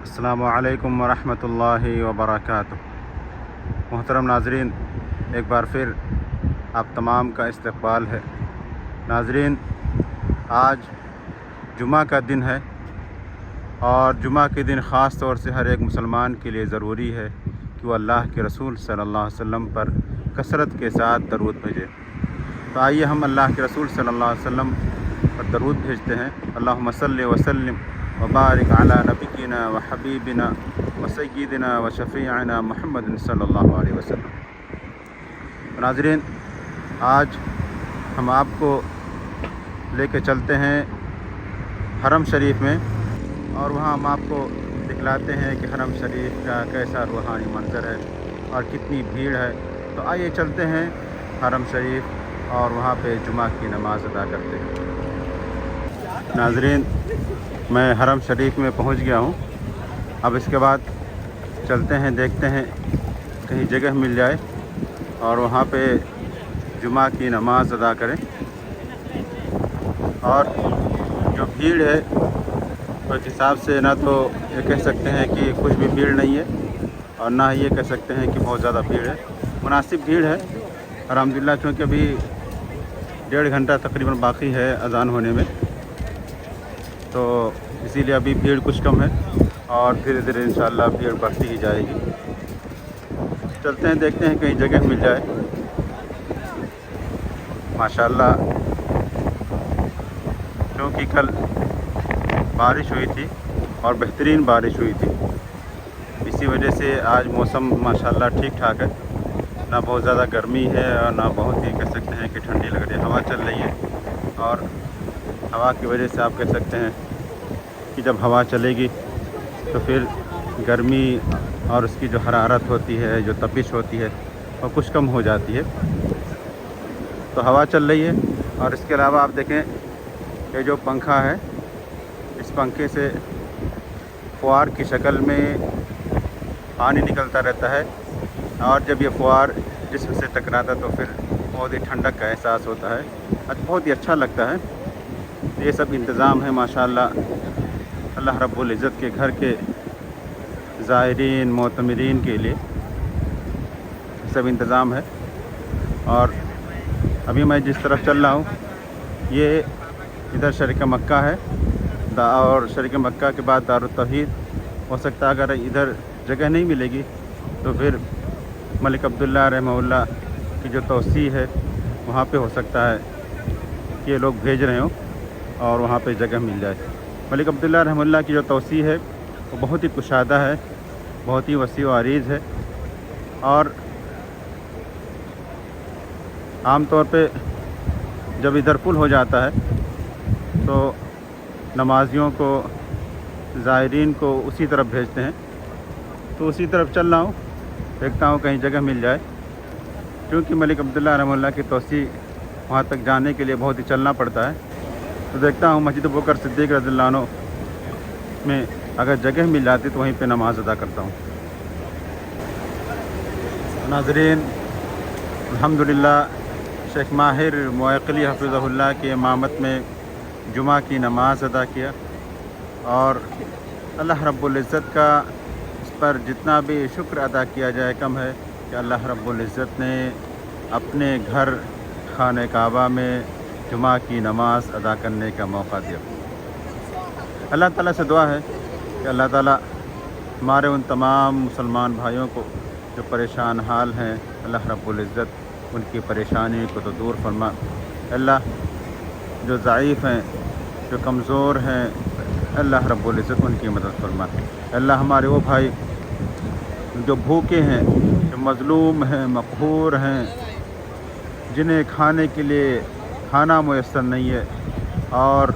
السلام علیکم ورحمۃ اللہ وبرکاتہ۔ محترم ناظرین، ایک بار پھر آپ تمام کا استقبال ہے۔ ناظرین، آج جمعہ کا دن ہے اور جمعہ کے دن خاص طور سے ہر ایک مسلمان کے لیے ضروری ہے کہ وہ اللہ کے رسول صلی اللہ علیہ وسلم پر کثرت کے ساتھ درود بھیجے۔ تو آئیے ہم اللہ کے رسول صلی اللہ علیہ وسلم پر درود بھیجتے ہیں۔ اللہم صلی وسلم وبارک علی نبینا و حبیبنا و سیدنا و شفیعنا محمد صلی اللہ علیہ وسلم۔ ناظرین، آج ہم آپ کو لے کے چلتے ہیں حرم شریف میں، اور وہاں ہم آپ کو دکھلاتے ہیں کہ حرم شریف کا کیسا روحانی منظر ہے اور کتنی بھیڑ ہے۔ تو آئیے چلتے ہیں حرم شریف اور وہاں پہ جمعہ کی نماز ادا کرتے ہیں۔ ناظرین، میں حرم شریف میں پہنچ گیا ہوں۔ اب اس کے بعد چلتے ہیں، دیکھتے ہیں کہیں جگہ مل جائے اور وہاں پہ جمعہ کی نماز ادا کریں۔ اور جو بھیڑ ہے اس حساب سے نہ تو یہ کہہ سکتے ہیں کہ کچھ بھی بھیڑ نہیں ہے اور نہ یہ کہہ سکتے ہیں کہ بہت زیادہ بھیڑ ہے، مناسب بھیڑ ہے الحمدللہ، چونکہ ابھی 1.5 گھنٹہ تقریباً باقی ہے اذان ہونے میں، تو اسی لیے ابھی بھیڑ کچھ کم ہے اور دھیرے دھیرے انشاءاللہ بھیڑ بڑھتی ہی جائے گی۔ چلتے ہیں، دیکھتے ہیں کہیں جگہ مل جائے۔ ماشاءاللہ، کیونکہ کل بارش ہوئی تھی اور بہترین بارش ہوئی تھی، اسی وجہ سے آج موسم ماشاءاللہ ٹھیک ٹھاک ہے، نہ بہت زیادہ گرمی ہے اور نہ بہت ہی کہہ سکتے ہیں کہ ٹھنڈی لگ رہی ہے۔ ہوا چل رہی ہے اور ہوا کی وجہ سے آپ کہہ سکتے ہیں کہ جب ہوا چلے گی تو پھر گرمی اور اس کی جو حرارت ہوتی ہے، جو تپش ہوتی ہے، وہ کچھ کم ہو جاتی ہے۔ تو ہوا چل رہی ہے اور اس کے علاوہ آپ دیکھیں یہ جو پنکھا ہے، اس پنکھے سے فوار کی شکل میں پانی نکلتا رہتا ہے، اور جب یہ فوار جسم سے ٹکراتا ہے تو پھر بہت ہی ٹھنڈک کا احساس ہوتا ہے، بہت ہی اچھا لگتا ہے۔ یہ سب انتظام ہے ماشاءاللہ اللہ رب العزت کے گھر کے زائرین معتمرین کے لیے سب انتظام ہے۔ اور ابھی میں جس طرف چل رہا ہوں یہ ادھر شریک مکہ ہے، اور شریک مکہ کے بعد دارالتوحید ہو سکتا ہے۔ اگر ادھر جگہ نہیں ملے گی تو پھر ملک عبداللہ رحمہ اللہ کی جو توسیع ہے وہاں پہ ہو سکتا ہے کہ یہ لوگ بھیج رہے ہوں اور وہاں پہ جگہ مل جائے۔ ملک عبداللہ رحمہ اللہ کی جو توسیع ہے وہ بہت ہی کشادہ ہے، بہت ہی وسیع و عریض ہے، اور عام طور پہ جب ادھر پل ہو جاتا ہے تو نمازیوں کو، زائرین کو اسی طرف بھیجتے ہیں۔ تو اسی طرف چل رہا ہوں، دیکھتا ہوں کہیں جگہ مل جائے، کیونکہ ملک عبداللہ رحمہ اللہ کی توسیع وہاں تک جانے کے لیے بہت ہی چلنا پڑتا ہے۔ تو دیکھتا ہوں مسجد ابوبکر صدیق رضی اللہ عنہ میں اگر جگہ مل جاتی تو وہیں پہ نماز ادا کرتا ہوں۔ ناظرین، الحمدللہ شیخ ماہر معقلی حفظہ اللہ کی امامت میں جمعہ کی نماز ادا کیا، اور اللہ رب العزت کا اس پر جتنا بھی شکر ادا کیا جائے کم ہے کہ اللہ رب العزت نے اپنے گھر خانہ کعبہ میں جمعہ کی نماز ادا کرنے کا موقع دیا۔ اللہ تعالیٰ سے دعا ہے کہ اللہ تعالیٰ ہمارے ان تمام مسلمان بھائیوں کو جو پریشان حال ہیں، اللہ رب العزت ان کی پریشانی کو تو دور فرما۔ اللہ جو ضعیف ہیں، جو کمزور ہیں، اللہ رب العزت ان کی مدد فرما۔ اللہ ہمارے وہ بھائی جو بھوکے ہیں، جو مظلوم ہیں، مقہور ہیں، جنہیں کھانے کے لیے کھانا میسر نہیں ہے اور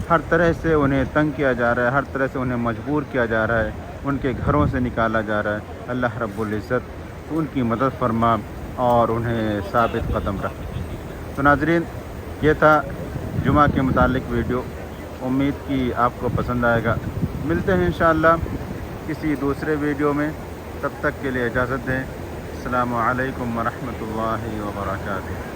ہر طرح سے انہیں تنگ کیا جا رہا ہے، ہر طرح سے انہیں مجبور کیا جا رہا ہے، ان کے گھروں سے نکالا جا رہا ہے، اللہ رب العزت ان کی مدد فرما اور انہیں ثابت قدم رکھ۔ تو ناظرین، یہ تھا جمعہ کے متعلق ویڈیو، امید کی آپ کو پسند آئے گا۔ ملتے ہیں انشاءاللہ کسی دوسرے ویڈیو میں، تب تک کے لیے اجازت دیں۔ السلام علیکم ورحمۃ اللہ وبرکاتہ۔